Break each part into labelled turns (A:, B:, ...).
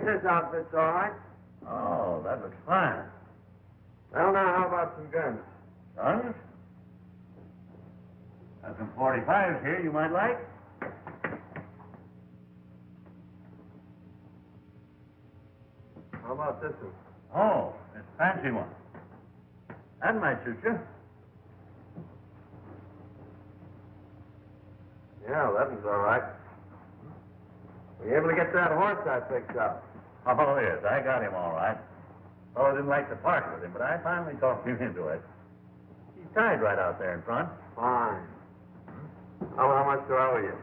A: this outfit's all right.
B: Oh, that looks fine.
A: Well, now, how about some guns?
B: Guns? Got some 45s here you might like.
A: How about this one?
B: Oh, this fancy one. That might suit you.
A: Yeah, that one's all right. Were you able to get that horse I picked up?
B: Oh, yes, I got him all right. Oh, I didn't like to part with him, but I finally talked him into it. He's tied right out there in front.
A: Fine. Oh, how much do I owe you?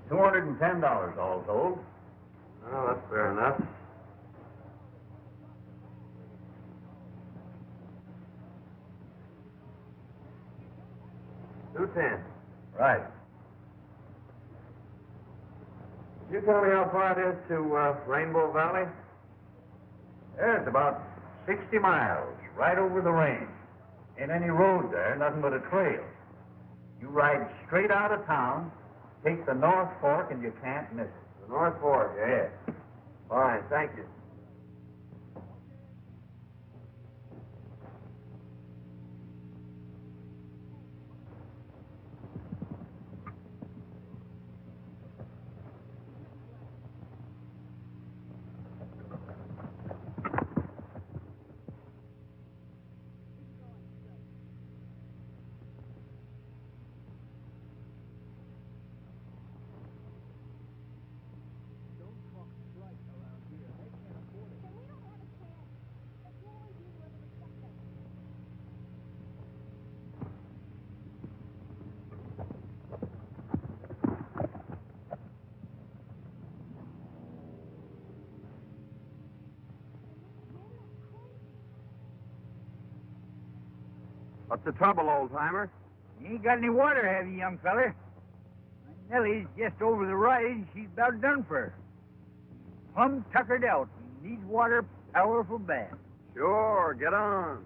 B: $210 all told.
A: Oh, that's fair enough. $210.
B: Right.
A: Could you tell me how far it is to Rainbow Valley?
B: Yeah, it's about 60 miles, right over the range. Ain't any road there, nothing but a trail. You ride straight out of town, take the North Fork, and you can't miss it.
A: The North Fork, eh?
B: Yeah.
A: Fine, thank you. What's the trouble, old-timer?
C: You ain't got any water, have you, young feller? Nellie's just over the rise. She's about done for. Plumb tuckered out. Needs water powerful bad.
A: Sure, get on.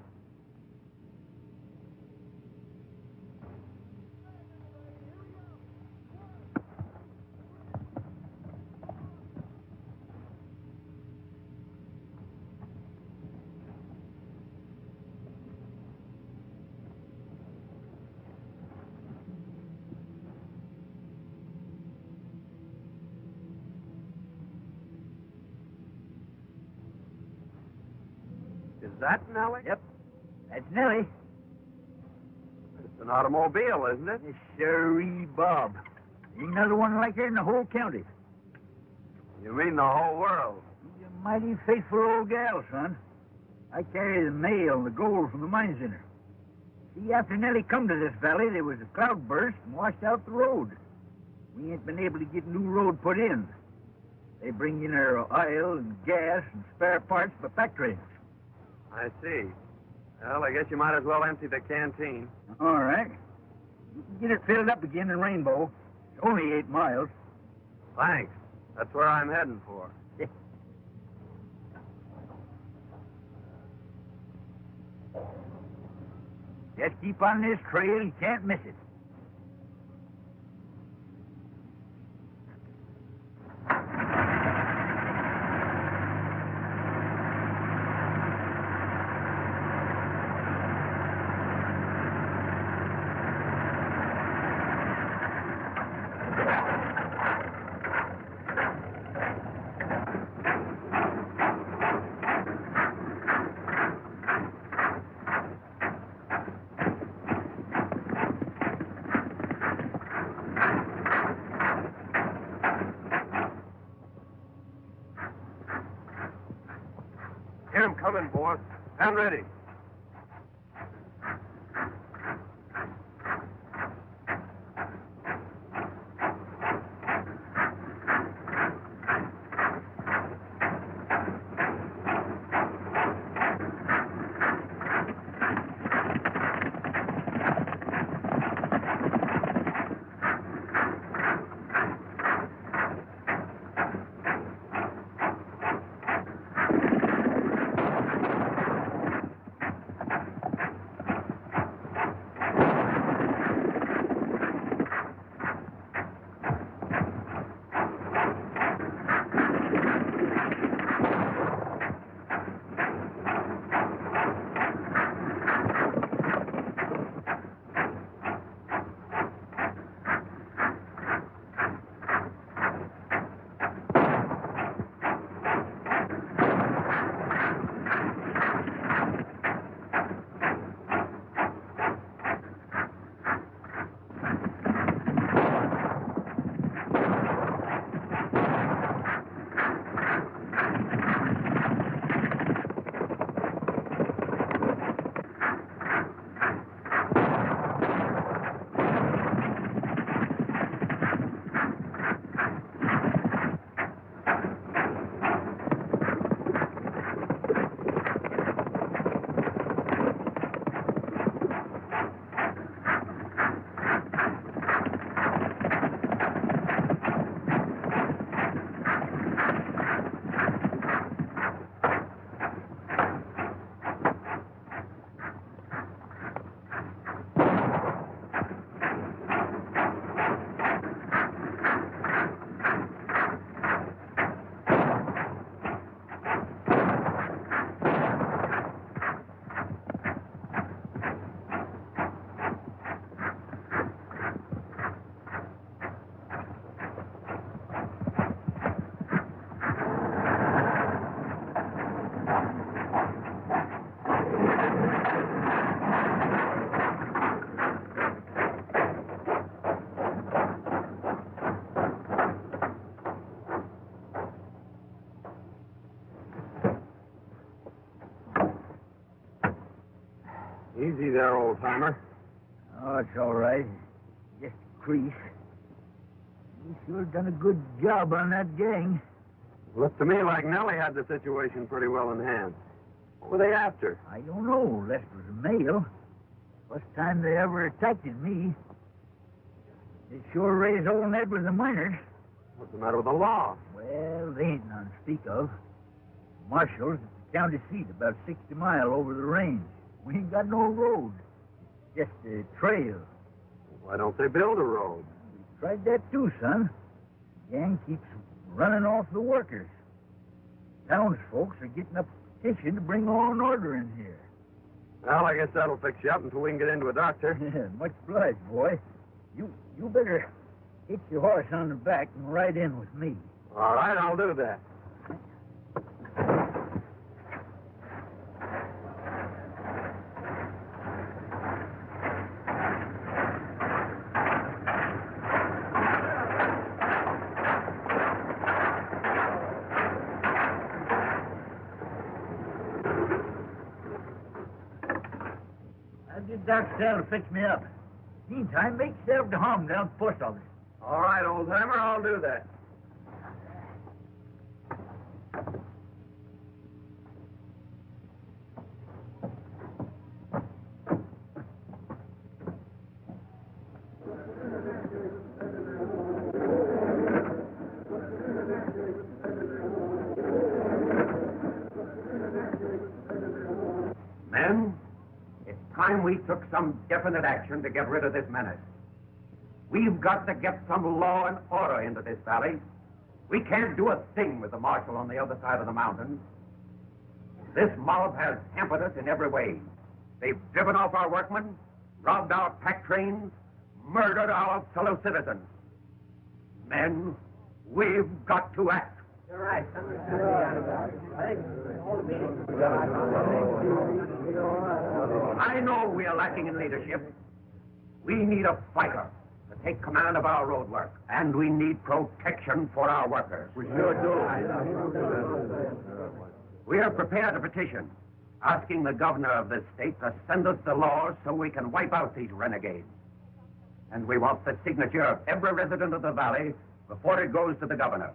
A: Is that Nellie?
C: Yep, that's Nellie.
A: It's an automobile, isn't it?
C: Yes, sirree, Bob. Ain't another one like her in the whole county.
A: You mean the whole world?
C: She's a mighty faithful old gal, son. I carry the mail and the gold from the mines in her. See, after Nellie come to this valley, there was a cloudburst and washed out the road. We ain't been able to get new road put in. They bring in our oil and gas and spare parts for pack trains.
A: I see. Well, I guess you might as well empty the canteen.
C: All right. You can get it filled up again in Rainbow. It's only 8 miles.
A: Thanks. That's where I'm heading for.
C: Just keep on this trail. You can't miss it.
A: Here I'm coming, boss. I'm ready. Easy there, old-timer.
C: Oh, it's all right. Just a crease. You sure done a good job on that gang.
A: Looked to me like Nellie had the situation pretty well in hand. What were they after?
C: I don't know. That was a male. First time they ever attacked me. They sure raised old Ned with the miners.
A: What's the matter with the law?
C: Well, they ain't none to speak of. Marshall's at the county seat, about 60 mile over the range. We ain't got no road. Just a trail.
A: Why don't they build a road?
C: We tried that too, son. The gang keeps running off the workers. Townsfolk are getting up a petition to bring law and order in here.
A: Well, I guess that'll fix you up until we can get into a doctor.
C: Much obliged, boy. You better hit your horse on the back and ride in with me.
A: All right, I'll do that.
C: I'll get Doc Sal to fix me up. Meantime, make yourself to home down at the post office.
A: All right, old-timer, I'll do that.
B: Men, it's time we took some definite action to get rid of this menace. We've got to get some law and order into this valley. We can't do a thing with the marshal on the other side of the mountains. This mob has hampered us in every way. They've driven off our workmen, robbed our pack trains, murdered our fellow citizens. Men, we've got to act.
C: You're right.
B: I know we are lacking in leadership. We need a fighter to take command of our road work, and we need protection for our workers.
A: We sure do.
B: We have prepared a petition asking the governor of this state to send us the laws so we can wipe out these renegades. And we want the signature of every resident of the valley before it goes to the governor.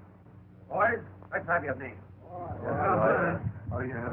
B: Boys, let's have your name.
A: Oh, yeah.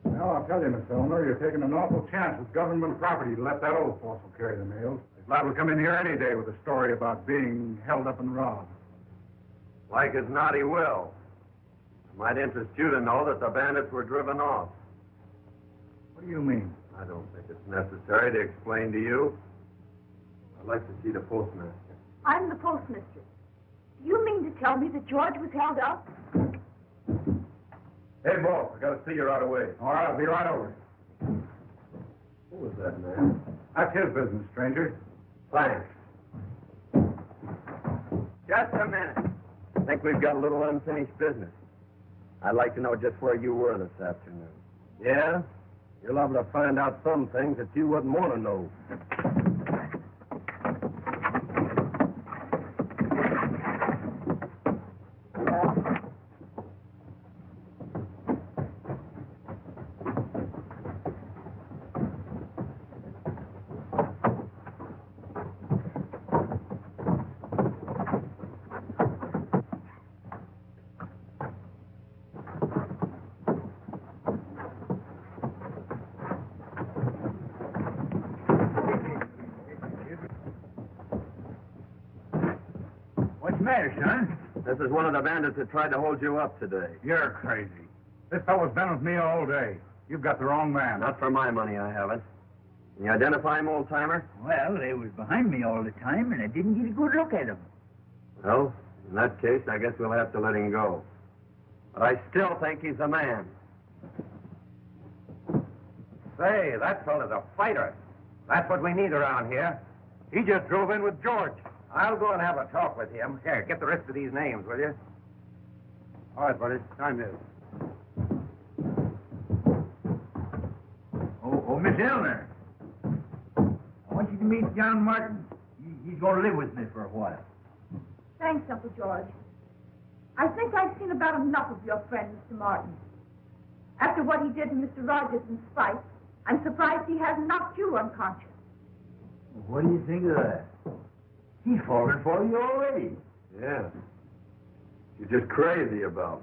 D: Well, I'll tell you, Miss Elmer, you're taking an awful chance with government property to let that old fossil carry the mails. His lad will come in here any day with a story about being held up and robbed.
A: Like as not, he will. It might interest you to know that the bandits were driven off.
D: What do you mean?
A: I don't think it's necessary to explain to you. I'd like to see the postmaster.
E: I'm the postmistress. Do you mean to tell me that George was held up?
D: Hey, boss, I gotta see you right away. All right, I'll be right over.
A: Who was that man?
D: That's his business, stranger.
A: Thanks. Just a minute. I think we've got a little unfinished business. I'd like to know just where you were this afternoon. Yeah? You're liable to find out some things that you wouldn't want to know.
C: What's the matter, son?
A: This is one of the bandits that tried to hold you up today.
D: You're crazy. This fellow's been with me all day. You've got the wrong man.
A: Not for my money, I haven't. Can you identify him, old-timer?
C: Well, they was behind me all the time, and I didn't get a good look at them.
A: Well, in that case, I guess we'll have to let him go. But I still think he's a man.
B: Say, that fellow's a fighter. That's what we need around here. He just drove in with George.
A: I'll go and have a talk with him. Here, get the rest of these names, will you?
D: All right, buddy. Time is.
C: Oh, Miss Elner. I want you to meet John Martin. He's going to live with me for a while.
E: Thanks, Uncle George. I think I've seen about enough of your friend, Mr. Martin. After what he did to Mr. Rogers in spite, I'm surprised he hasn't knocked you unconscious.
C: What do you think of that? He's fallen for you already.
A: Yeah. You're just crazy about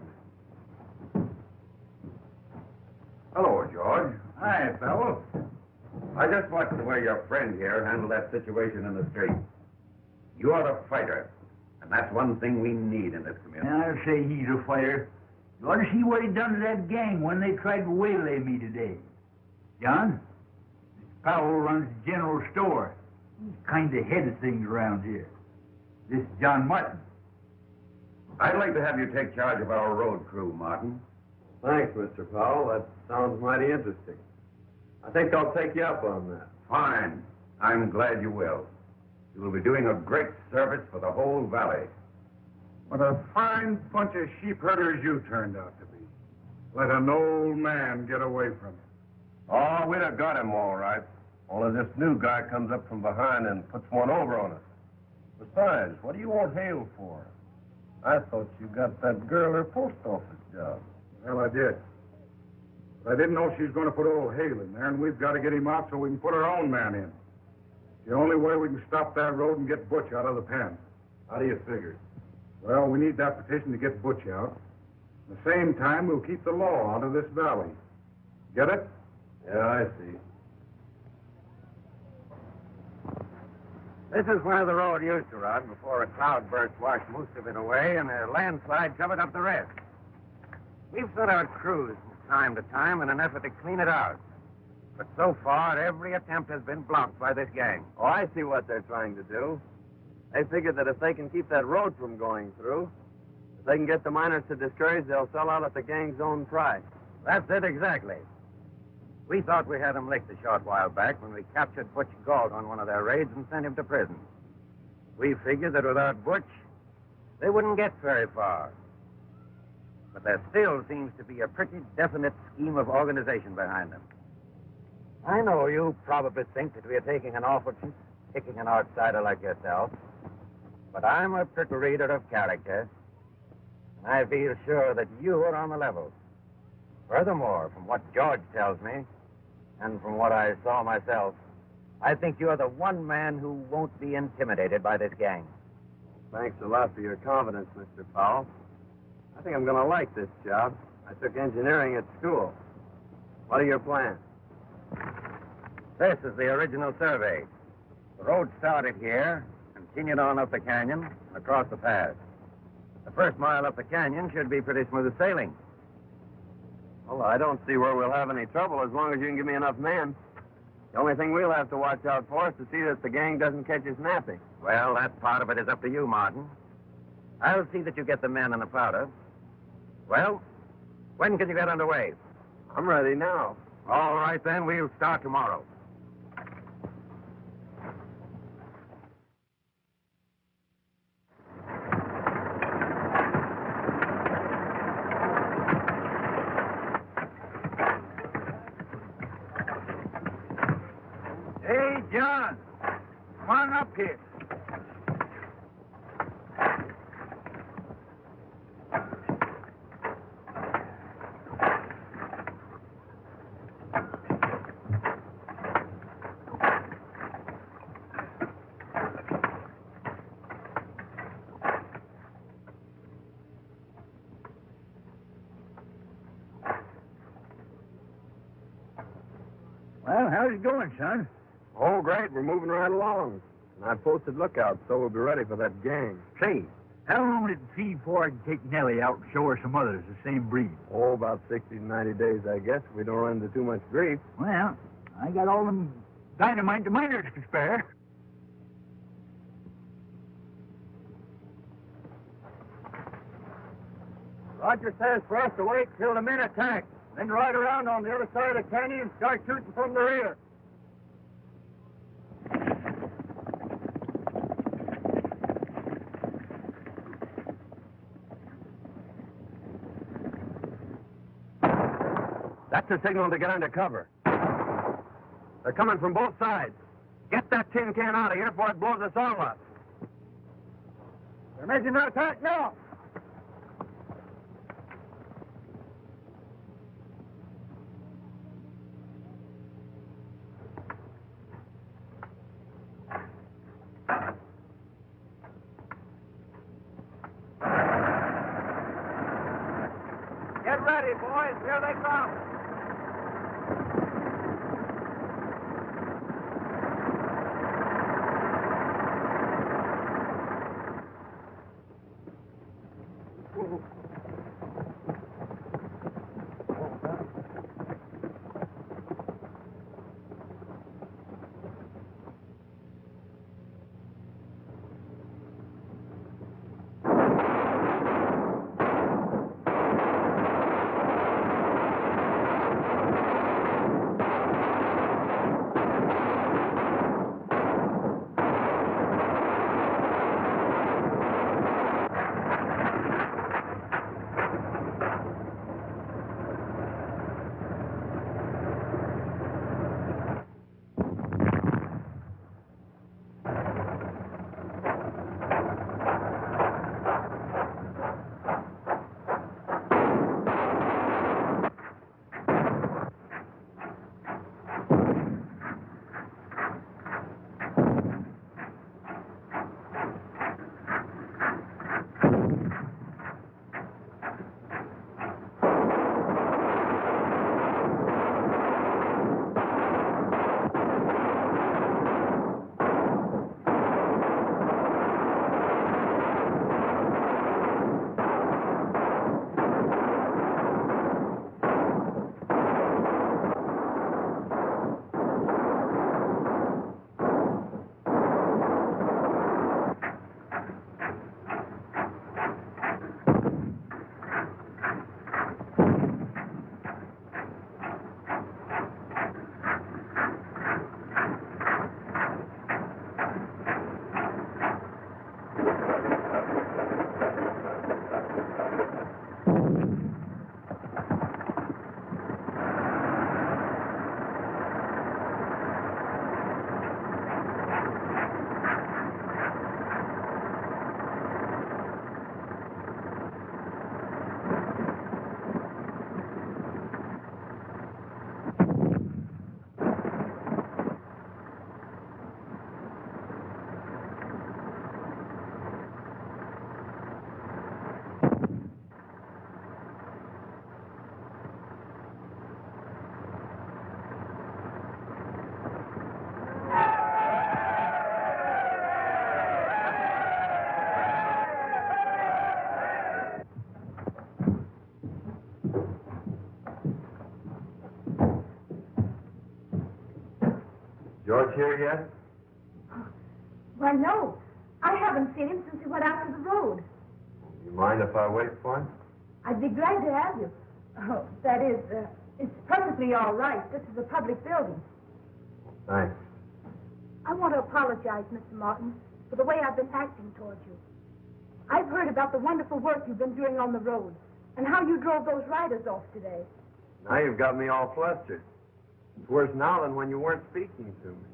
A: me.
D: Hello, George.
C: Hi, fellow.
A: I just watched the way your friend here handled that situation in the street. You are a fighter, and that's one thing we need in this community.
C: And I'll say he's a fighter. You ought to see what he done to that gang when they tried to waylay me today. John, this Powell runs the general store. He's kind of head of things around here. This is John Martin.
A: I'd like to have you take charge of our road crew, Martin. Thanks, Mr. Powell. That sounds mighty interesting. I think I'll take you up on that. Fine. I'm glad you will. You will be doing a great service for the whole valley.
D: What a fine bunch of sheep herders you turned out to be. Let an old man get away from you.
A: Oh, we'd have got him all right. Only this new guy comes up from behind and puts one over on us. Besides, what do you want Hale for? I thought you got that girl her post office job.
D: Well, I did. But I didn't know she was going to put old Hale in there, and we've got to get him out so we can put our own man in. The only way we can stop that road and get Butch out of the pen.
A: How do you figure?
D: Well, we need that petition to get Butch out. At the same time, we'll keep the law out of this valley. Get it?
A: Yeah, I see. This is where the road used to run before a cloudburst washed most of it away and a landslide covered up the rest. We've sent out crews from time to time in an effort to clean it out. But so far, every attempt has been blocked by this gang.
F: Oh, I see what they're trying to do. They figure that if they can keep that road from going through, if they can get the miners to discourage, they'll sell out at the gang's own price.
A: That's it exactly. We thought we had him licked a short while back when we captured Butch Galt on one of their raids and sent him to prison. We figured that without Butch, they wouldn't get very far. But there still seems to be a pretty definite scheme of organization behind them. I know you probably think that we are taking an awful chance picking an outsider like yourself, but I'm a pretty reader of character, and I feel sure that you are on the level. Furthermore, from what George tells me, and from what I saw myself, I think you're the one man who won't be intimidated by this gang.
F: Thanks a lot for your confidence, Mr. Powell. I think I'm going to like this job. I took engineering at school. What are your plans?
A: This is the original survey. The road started here, continued on up the canyon, and across the pass. The first mile up the canyon should be pretty smooth sailing.
F: Well, I don't see where we'll have any trouble as long as you can give me enough men. The only thing we'll have to watch out for is to see that the gang doesn't catch us napping.
A: Well, that part of it is up to you, Martin. I'll see that you get the men and the powder. Well, when can you get underway?
F: I'm ready now.
A: All right, then. We'll start tomorrow.
C: Hey, John. Come on up here. Well, how's it going, son?
F: Oh, great. We're moving right along. And I posted lookouts, so we'll be ready for that gang.
C: Say, how long would it be before I can take Nellie out and show her some others the same breed?
F: Oh, about 60 to 90 days, I guess, if we don't run into too much grief.
C: Well, I got all them dynamite the miners to spare.
F: Roger says for us to wait till the men attack, then ride around on the other side of the canyon and start shooting from the rear. the signal to get under cover. They're coming from both sides. Get that tin can out of here before it blows us all up.
C: They're making an attack now.
F: Get ready, boys. Here they come.
B: George here yet?
E: Why, no. I haven't seen him since he went out to the road.
B: You mind if I wait for him?
E: I'd be glad to have you. Oh, that is, it's perfectly all right. This is a public building.
B: Thanks.
E: I want to apologize, Mr. Martin, for the way I've been acting towards you. I've heard about the wonderful work you've been doing on the road and how you drove those riders off today.
F: Now you've got me all flustered. It's worse now than when you weren't speaking to me.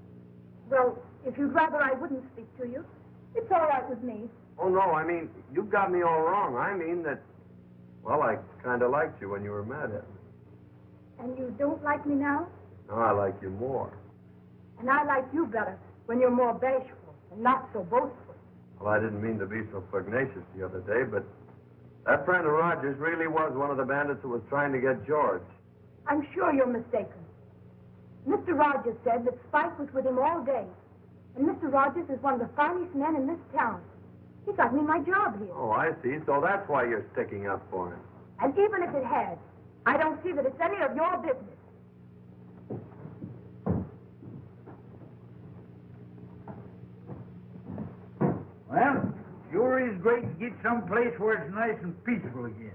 E: Well, if you'd rather I wouldn't speak to you, it's all right with me.
F: Oh, no, I mean, you've got me all wrong. I mean that, well, I kind of liked you when you were mad at me.
E: And you don't like me now?
F: Now I like you more.
E: And I like you better when you're more bashful and not so boastful.
F: Well, I didn't mean to be so pugnacious the other day, but that friend of Rogers really was one of the bandits who was trying to get George.
E: I'm sure you're mistaken. Mr. Rogers said that Spike was with him all day. And Mr. Rogers is one of the finest men in this town. He got me my job here.
F: Oh, I see. So that's why you're sticking up for him.
E: And even if it had, I don't see that it's any of your business.
C: Well, sure is great to get someplace where it's nice and peaceful again.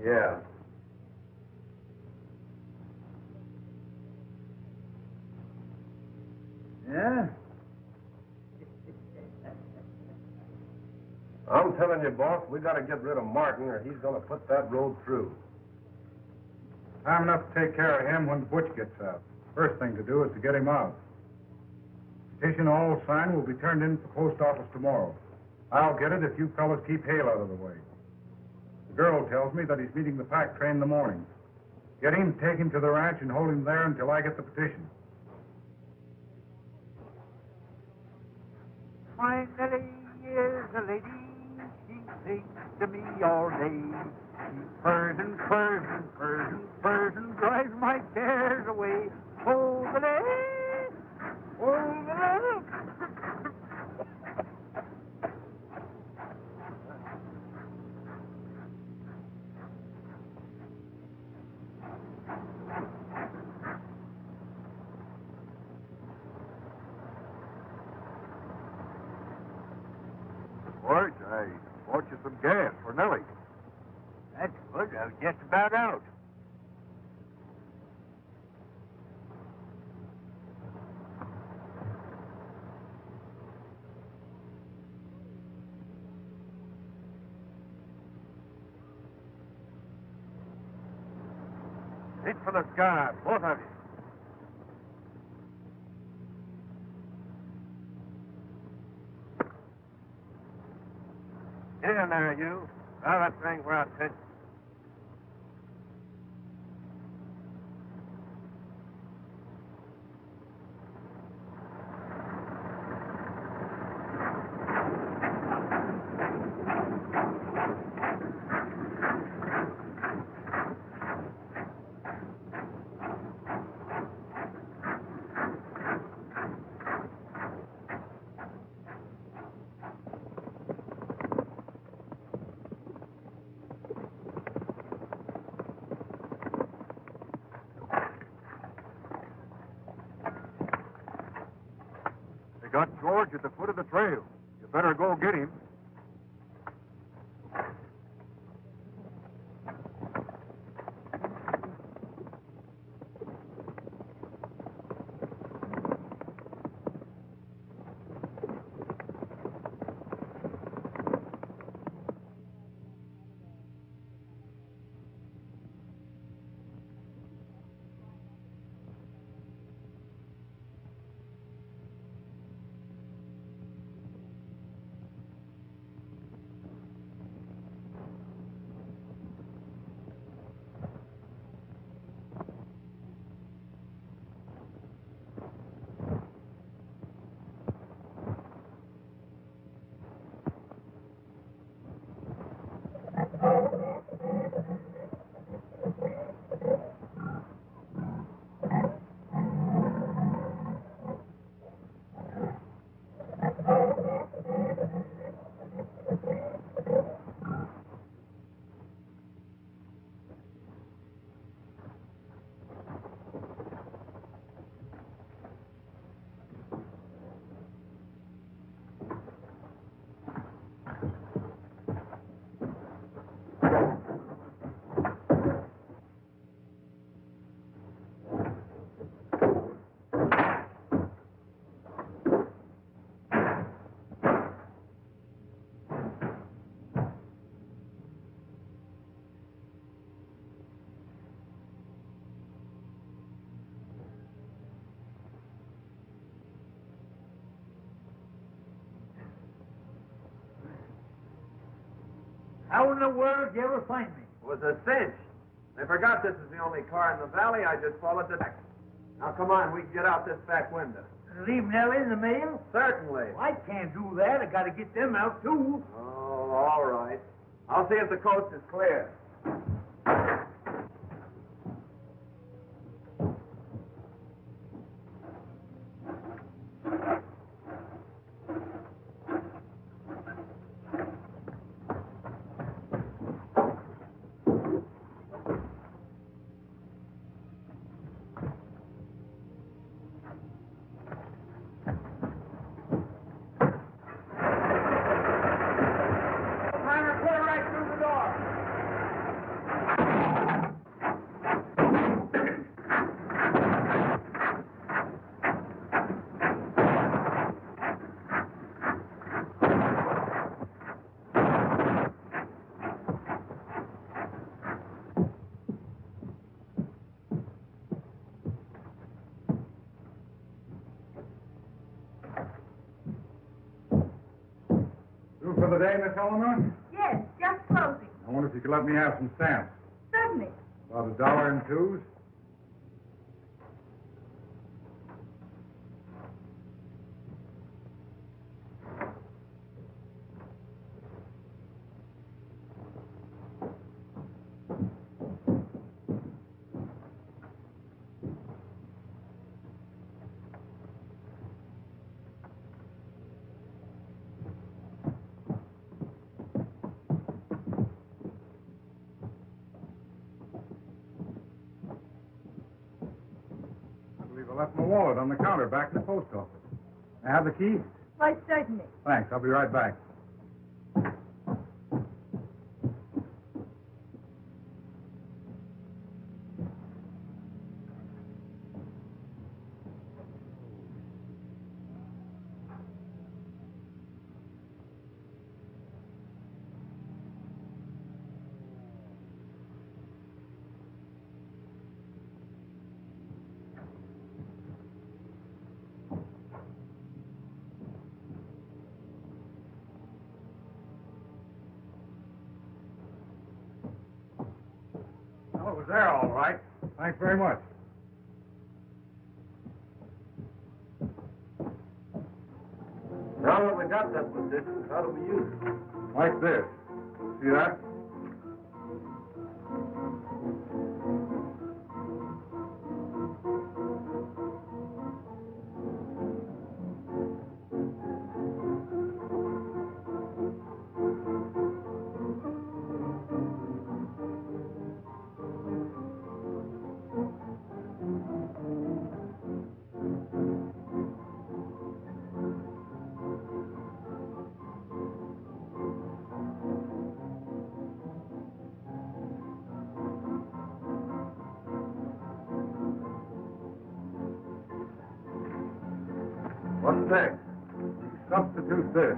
F: Yeah.
C: Yeah?
G: I'm telling you, boss, we got to get rid of Martin or he's going to put that road through.
D: Time enough to take care of him when Butch gets out. First thing to do is to get him out. Petition all signed will be turned in at the post office tomorrow. I'll get it if you fellas keep Hale out of the way. The girl tells me that he's meeting the pack train in the morning. Get him, take him to the ranch, and hold him there until I get the petition.
C: My Nellie is a lady. She sings to me all day. She purrs and purrs and purrs and purrs and drives my cares away. Oh, the day! Oh, the day!
B: George, I bought you some gas for Nellie.
C: That's good. I was just about out.
B: Hit for the sky, both of you. Get in there, you. Now that thing we're out pitch. Got George at the foot of the trail. You better go get him.
C: How in the world did you ever find me?
F: It was a cinch. They forgot this is the only car in the valley. I just followed the back. Now, come on. We can get out this back window.
C: Leave Nellie in the mail?
F: Certainly.
C: Well, I can't do that. I got to get them out, too.
F: Oh, all right. I'll see if the coast is clear.
D: the day, Miss Eleanor?
E: Yes, just closing.
D: I wonder if you could let me have some stamps.
E: Certainly.
D: About $1 in twos. I left my wallet on the counter back in the post office. I have the key?
E: Why, certainly.
D: Thanks. I'll be right back. Well, it was there all right. Thanks very much.
F: Now that we got that position, how do we use it?
D: Like this. See that?
F: What's next?
D: Substitute this.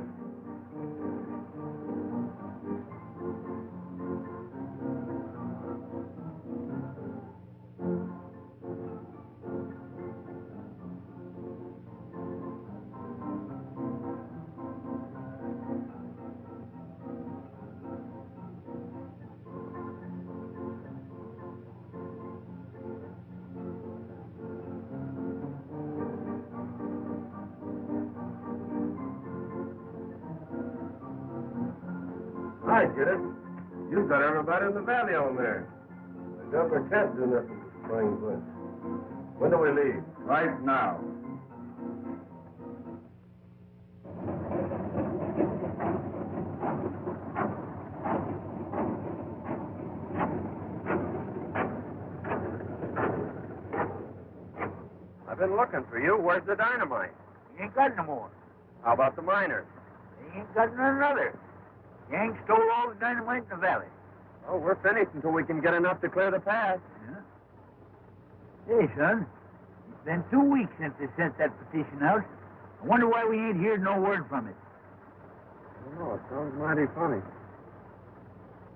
F: I get it. You've got everybody in the valley on there. The governor can't do nothing to spring Butch. When do we leave?
D: Right now.
F: I've been looking for you. Where's the dynamite?
C: We ain't got no more.
F: How about the miners?
C: They ain't got none other. Gang stole all the dynamite in the valley.
F: Oh, we're finished until we can get enough to clear the path.
C: Yeah. Hey, son, it's been 2 weeks since they sent that petition out. I wonder why we ain't heard no word from it.
F: I don't know. It sounds mighty funny.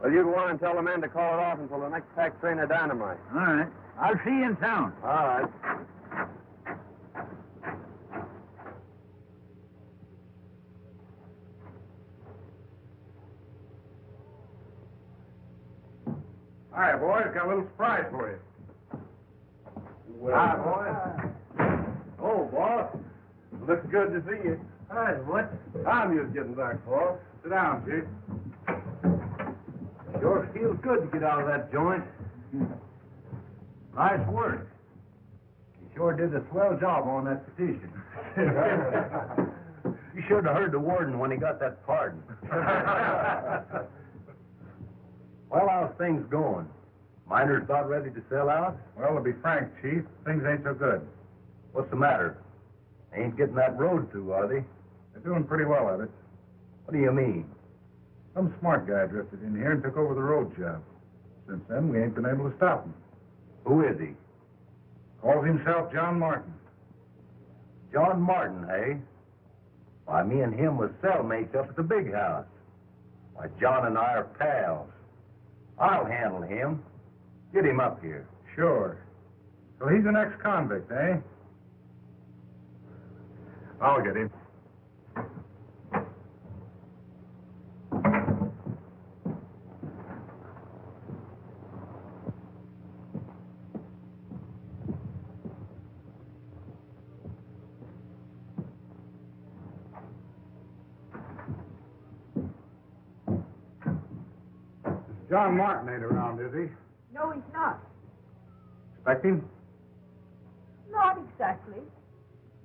F: Well, you go on and tell the men to call it off until the next pack train of dynamite.
C: All right. I'll see you in town.
F: All right.
D: Hi, boys. Got a little surprise for you.
F: Well, hi, boy. Oh, boss. Looks good to see you.
C: Hi, what?
F: Time you was getting back, boss.
D: Sit down, Chief.
B: Sure feels good to get out of that joint. Nice work. You sure did a swell job on that petition. You should have heard the warden when he got that pardon. Well, how's things going? Miners about ready to sell out?
D: Well, to be frank, Chief, things ain't so good.
B: What's the matter? They ain't getting that road through, are they?
D: They're doing pretty well at it.
B: What do you mean?
D: Some smart guy drifted in here and took over the road job. Since then, we ain't been able to stop him.
B: Who is he?
D: Calls himself John Martin.
B: John Martin, eh? Why, me and him was cellmates up at the big house. Why, John and I are pals. I'll handle him. Get him up here.
D: Sure. So he's an ex-convict, eh? I'll get him. John Martin ain't around, is he?
E: No, he's not.
D: Expect him?
E: Not exactly.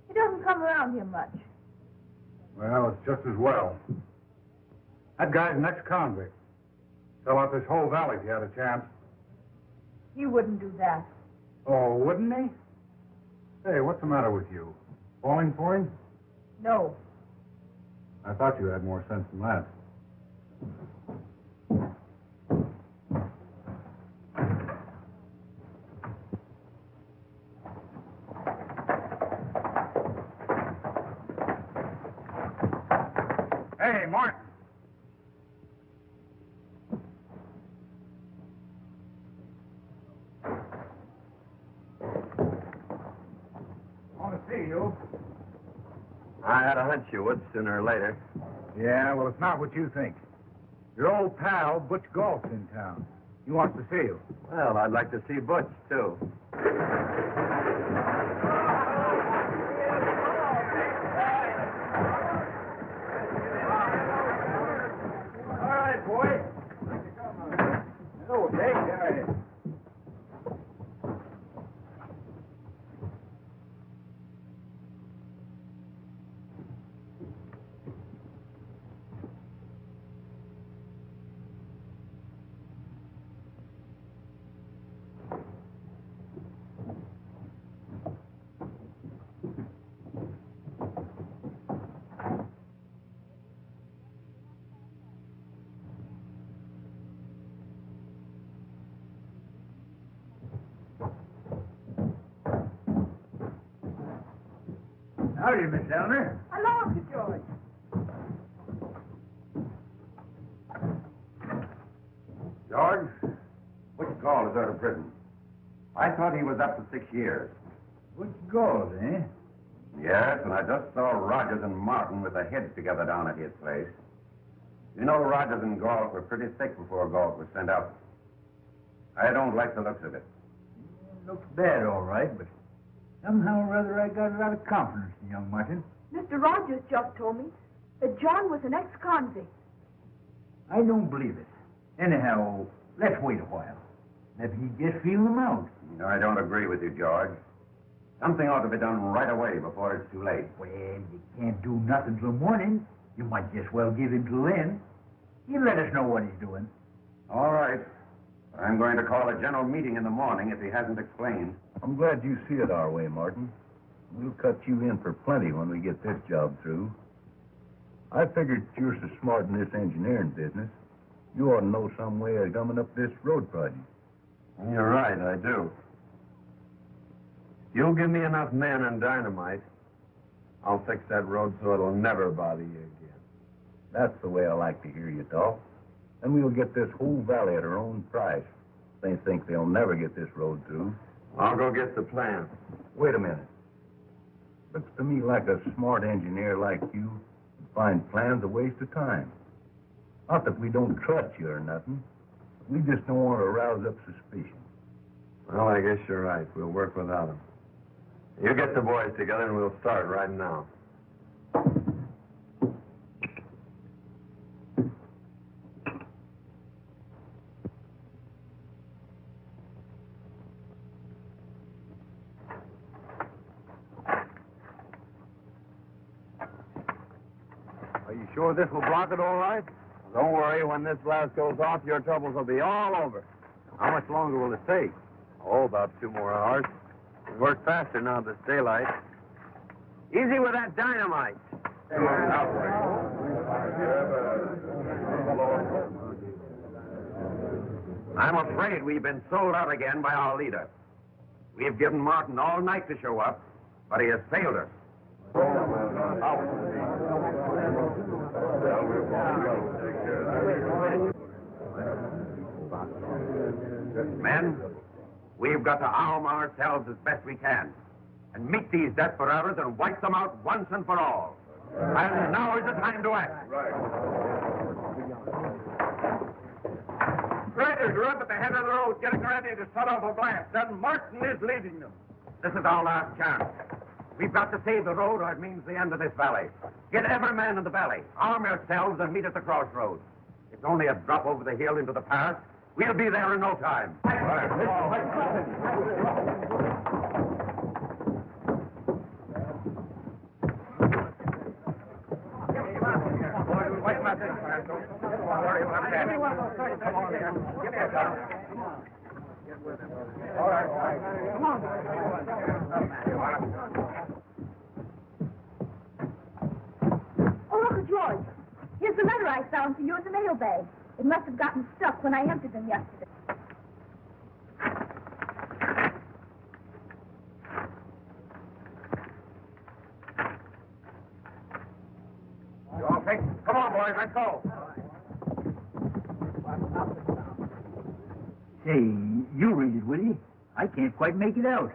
E: He doesn't come around here much.
D: Well, it's just as well. That guy's an ex-convict. Sell out this whole valley if he had a chance.
E: He wouldn't do that.
D: Oh, wouldn't he? Hey, what's the matter with you? Falling for him?
E: No.
D: I thought you had more sense than that. Hey, Martin. Want to see you.
F: I had a hunch you would sooner or later.
C: Yeah, well, it's not what you think. Your old pal, Butch Galt's in town. He wants to see you.
F: Well, I'd like to see Butch, too.
C: All right, boy. Hello, Dick. Howdy, Miss Elmer.
E: Hello, Uncle George.
A: George, Butch Galt is out of prison. I thought he was up to 6 years.
C: Butch Galt, eh?
A: Yes, and I just saw Rogers and Martin with their heads together down at his place. You know, Rogers and Galt were pretty thick before Galt was sent out. I don't like the looks of it.
C: Looks bad, all right, but somehow or other I got a lot of confidence in young Martin.
E: Mr. Rogers just told me that John was an ex-convict.
C: I don't believe it. Anyhow, let's wait a while. Maybe he just feel them out.
A: No, I don't agree with you, George. Something ought to be done right away before it's too late.
C: Well, you can't do nothing till morning. You might just well give him till then. He'll let us know what he's doing.
A: All right. I'm going to call a general meeting in the morning if he hasn't explained.
G: I'm glad you see it our way, Martin. We'll cut you in for plenty when we get this job through. I figured you're so smart in this engineering business, you ought to know some way of gumming up this road project.
F: You're right, I do. If you'll give me enough men and dynamite, I'll fix that road so it'll never bother you again.
G: That's the way I like to hear you talk. Then we'll get this whole valley at our own price. They think they'll never get this road through.
F: I'll go get the plan.
G: Wait a minute. Looks to me like a smart engineer like you would find plans a waste of time. Not that we don't trust you or nothing. We just don't want to rouse up suspicion.
F: Well, I guess you're right. We'll work without them. You get the boys together and we'll start right now.
A: Are you sure this will block it all right?
F: Don't worry. When this blast goes off, your troubles will be all over.
A: How much longer will it take?
F: Oh, about 2 more hours. We'll work faster now that it's daylight. Easy with that dynamite.
A: I'm afraid we've been sold out again by our leader. We've given Martin all night to show up, but he has failed us. Men, we've got to arm ourselves as best we can and meet these desperados and wipe them out once and for all. And now is the time to act. Riders are up at the head of the road getting ready to set off a blast, and Martin is leading them. This is our last chance. We've got to save the road or it means the end of this valley. Get every man in the valley. Arm yourselves and meet at the crossroads. It's only a drop over the hill into the pass, We'll be there in no time.
E: Oh, Uncle George, here's the letter I found for you in the mailbag. It must have gotten stuck when I emptied them yesterday.
A: You all think? Come on, boys, let's go.
C: Say, you read it, will you? I can't quite make it out.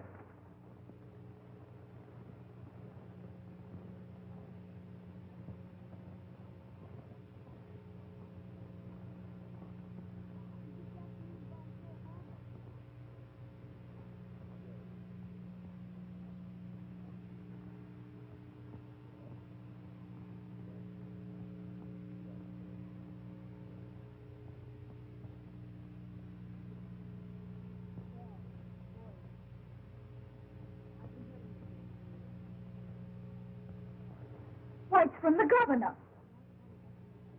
E: Why, it's from the governor.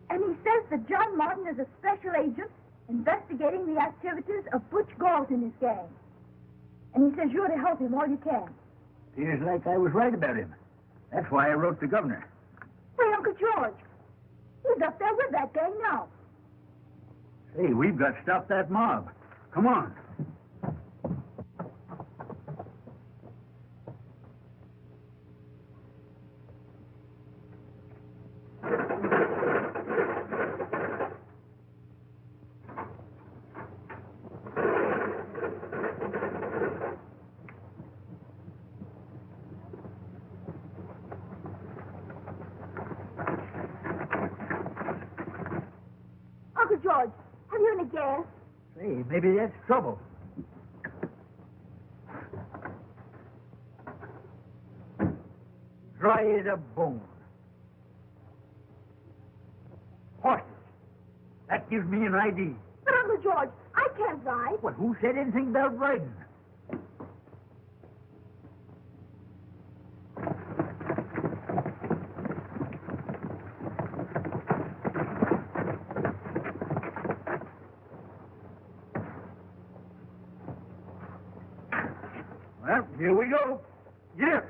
E: And he says that John Martin is a special agent investigating the activities of Butch Galt and his gang. And he says you're to help him all you can.
C: Seems like I was right about him. That's why I wrote the governor.
E: Hey, Uncle George, he's up there with that gang now.
C: Say, we've got to stop that mob. Come on.
E: Uncle George, have you any gas?
C: Say, maybe that's trouble. Dry as a bone. Horses. That gives me an idea.
E: But, Uncle George, I can't ride.
C: Well, who said anything about riding? Well, here we go. Get up.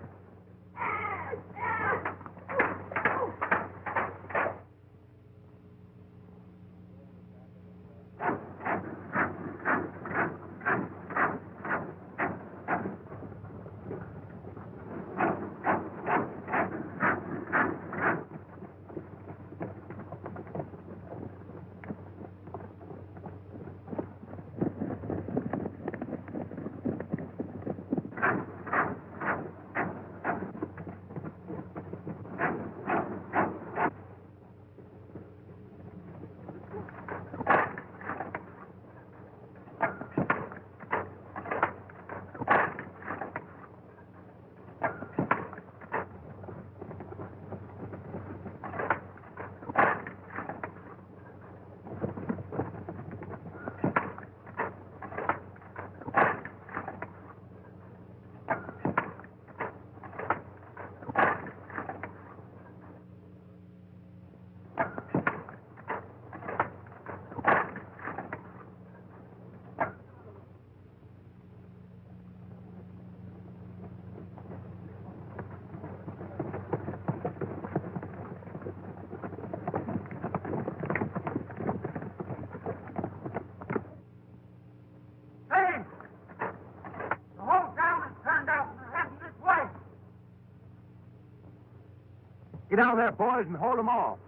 A: Get out there, boys, and hold them off.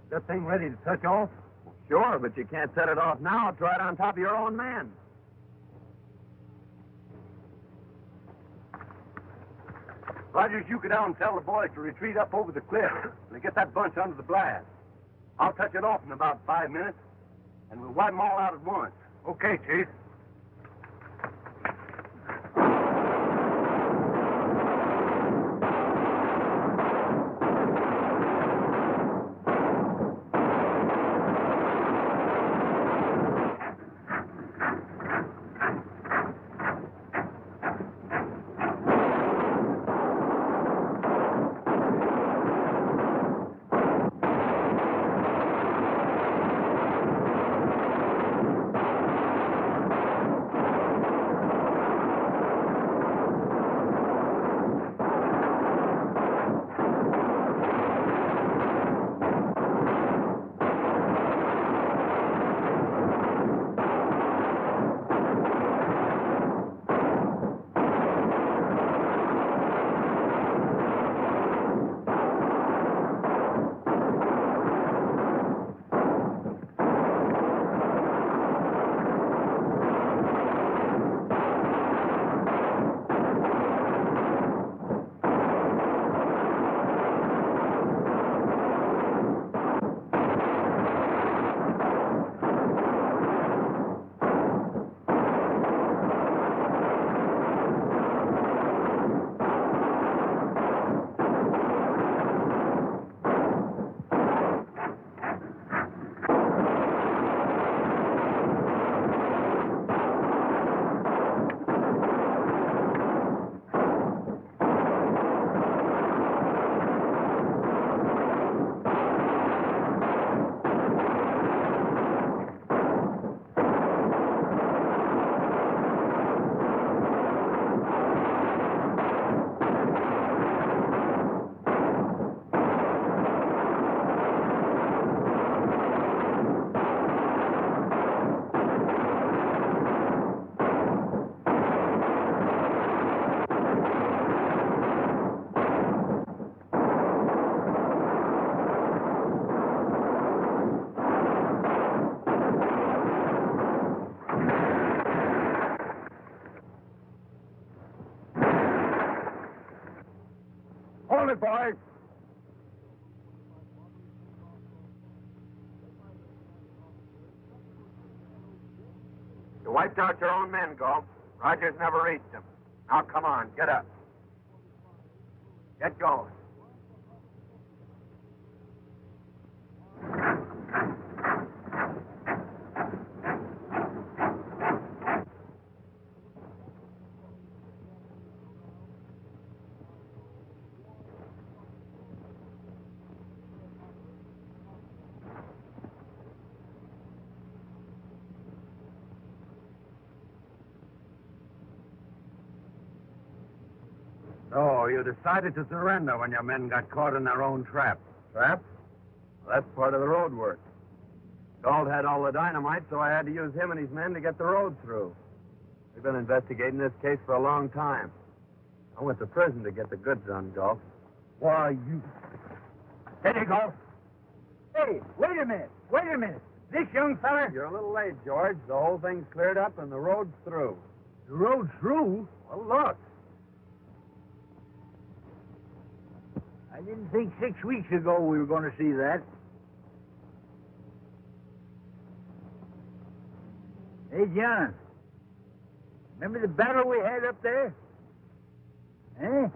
A: That thing ready to touch off?
F: Sure, but you can't set it off now. It's right on top of your own man.
A: Rogers, you go down and tell the boys to retreat up over the cliff and get that bunch under the blast. I'll touch it off in about 5 minutes, and we'll wipe them all out at once. Okay, Chief. it, boys. You wiped out your own men, Galt. Rogers never reached them. Now, come on, get up. Get going. So, you decided to surrender when your men got caught in their own trap.
F: Trap? Well, that's part of the road work. Galt had all the dynamite, so I had to use him and his men to get the road through. We've been investigating this case for a long time. I went to prison to get the goods on Galt.
C: Why, you... Steady, Galt. Hey, wait a minute. Wait a minute. This young fella...
F: You're a little late, George. The whole thing's cleared up and the road's through.
C: The road's through?
F: Well, look.
C: I didn't think 6 weeks ago we were going to see that. Hey, John. Remember the battle we had up there? Eh?